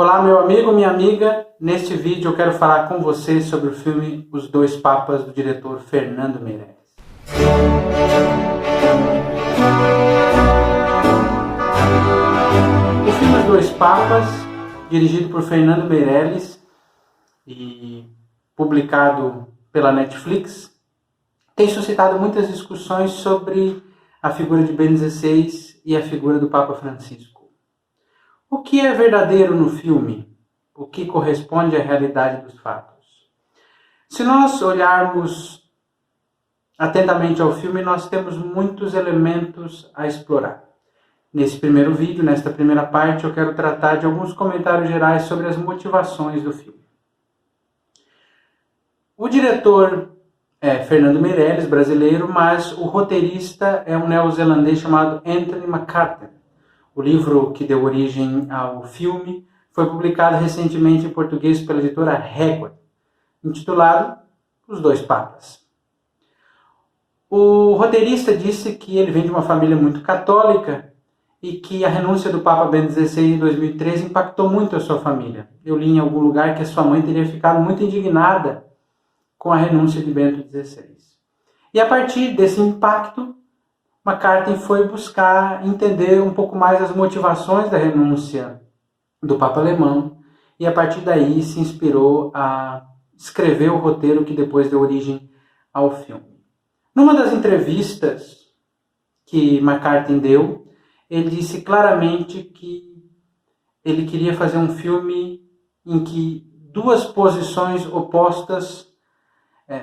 Olá, meu amigo, minha amiga. Neste vídeo eu quero falar com você sobre o filme Os Dois Papas, do diretor Fernando Meirelles. O filme Os Dois Papas, dirigido por Fernando Meirelles e publicado pela Netflix, tem suscitado muitas discussões sobre a figura de Bento XVI e a figura do Papa Francisco. O que é verdadeiro no filme? O que corresponde à realidade dos fatos? Se nós olharmos atentamente ao filme, nós temos muitos elementos a explorar. Nesse primeiro vídeo, nesta primeira parte, eu quero tratar de alguns comentários gerais sobre as motivações do filme. O diretor é Fernando Meirelles, brasileiro, mas o roteirista é um neozelandês chamado Anthony McCarten. O livro que deu origem ao filme foi publicado recentemente em português pela editora Régua, intitulado Os Dois Papas. O roteirista disse que ele vem de uma família muito católica e que a renúncia do Papa Bento XVI em 2013 impactou muito a sua família. Eu li em algum lugar que a sua mãe teria ficado muito indignada com a renúncia de Bento XVI. E a partir desse impacto, McCarten foi buscar entender um pouco mais as motivações da renúncia do Papa alemão e a partir daí se inspirou a escrever o roteiro que depois deu origem ao filme. Numa das entrevistas que McCarten deu, ele disse claramente que ele queria fazer um filme em que duas posições opostas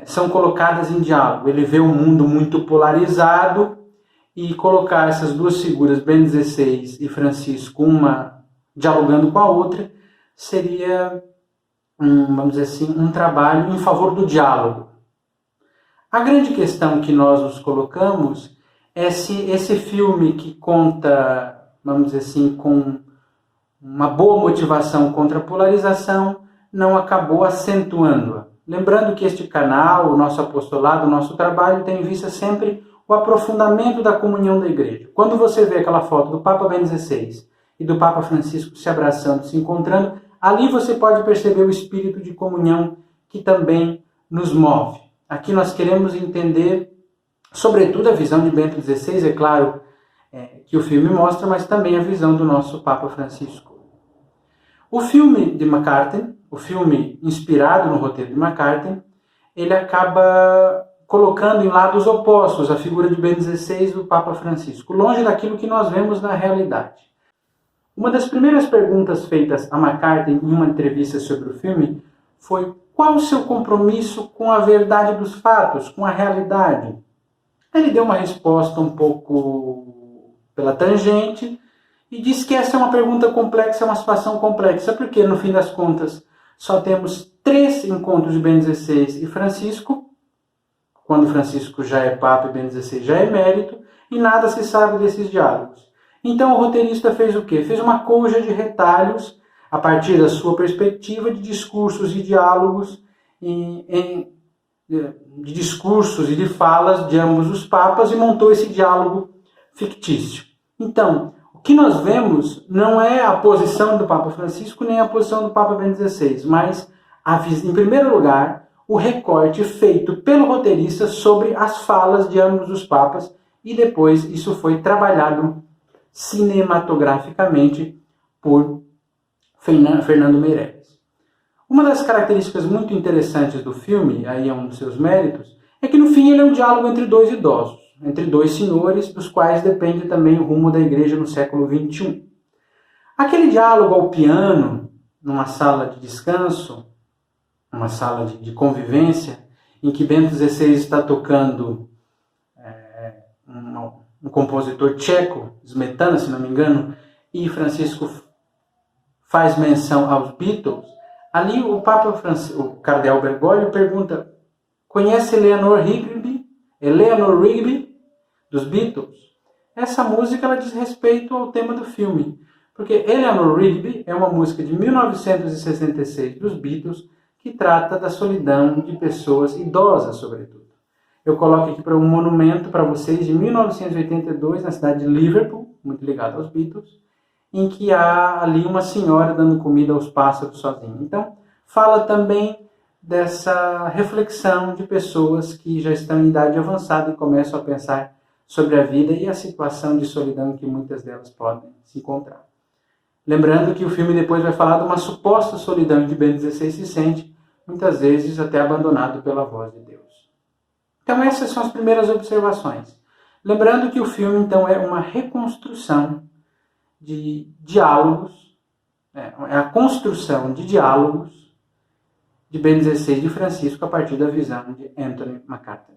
são colocadas em diálogo. Ele vê um mundo muito polarizado e colocar essas duas figuras, Bento XVI e Francisco, uma dialogando com a outra, seria, vamos dizer assim, um trabalho em favor do diálogo. A grande questão que nós nos colocamos é se esse filme que conta, vamos dizer assim, com uma boa motivação contra a polarização, não acabou acentuando-a. Lembrando que este canal, o nosso apostolado, o nosso trabalho tem em vista sempre o aprofundamento da comunhão da igreja. Quando você vê aquela foto do Papa Bento XVI e do Papa Francisco se abraçando, se encontrando, ali você pode perceber o espírito de comunhão que também nos move. Aqui nós queremos entender, sobretudo, a visão de Bento XVI, é claro que o filme mostra, mas também a visão do nosso Papa Francisco. O filme de McCarten, o filme inspirado no roteiro de McCarten, ele acaba colocando em lados opostos a figura de Bento XVI e do Papa Francisco, longe daquilo que nós vemos na realidade. Uma das primeiras perguntas feitas a McCarten em uma entrevista sobre o filme foi: qual o seu compromisso com a verdade dos fatos, com a realidade? Ele deu uma resposta um pouco pela tangente e disse que essa é uma pergunta complexa, é uma situação complexa, porque no fim das contas só temos 3 encontros de Bento XVI e Francisco, quando Francisco já é Papa e Bento XVI já é emérito, e nada se sabe desses diálogos. Então o roteirista fez o quê? Fez uma coxa de retalhos, a partir da sua perspectiva, de discursos e diálogos, de discursos e de falas de ambos os papas, e montou esse diálogo fictício. Então, o que nós vemos não é a posição do Papa Francisco nem a posição do Papa Bento XVI, mas, em primeiro lugar, o recorte feito pelo roteirista sobre as falas de ambos os papas, e depois isso foi trabalhado cinematograficamente por Fernando Meirelles. Uma das características muito interessantes do filme, aí é um dos seus méritos, é que no fim ele é um diálogo entre 2 idosos, entre 2 senhores, dos quais depende também o rumo da igreja no século XXI. Aquele diálogo ao piano, numa sala de descanso, uma sala de convivência, em que Bento XVI está tocando um compositor tcheco, Smetana, se não me engano, e Francisco faz menção aos Beatles, ali o o cardeal Bergoglio pergunta: conhece Eleanor Rigby, dos Beatles? Essa música ela diz respeito ao tema do filme, porque Eleanor Rigby é uma música de 1966 dos Beatles, que trata da solidão de pessoas idosas, sobretudo. Eu coloco aqui para um monumento para vocês de 1982, na cidade de Liverpool, muito ligado aos Beatles, em que há ali uma senhora dando comida aos pássaros sozinha. Então, fala também dessa reflexão de pessoas que já estão em idade avançada e começam a pensar sobre a vida e a situação de solidão que muitas delas podem se encontrar. Lembrando que o filme depois vai falar de uma suposta solidão em que Ben 16 se sente, muitas vezes até abandonado pela voz de Deus. Então essas são as primeiras observações. Lembrando que o filme então é uma reconstrução de diálogos, é a construção de diálogos de Ben 16 de Francisco a partir da visão de Anthony McCarten.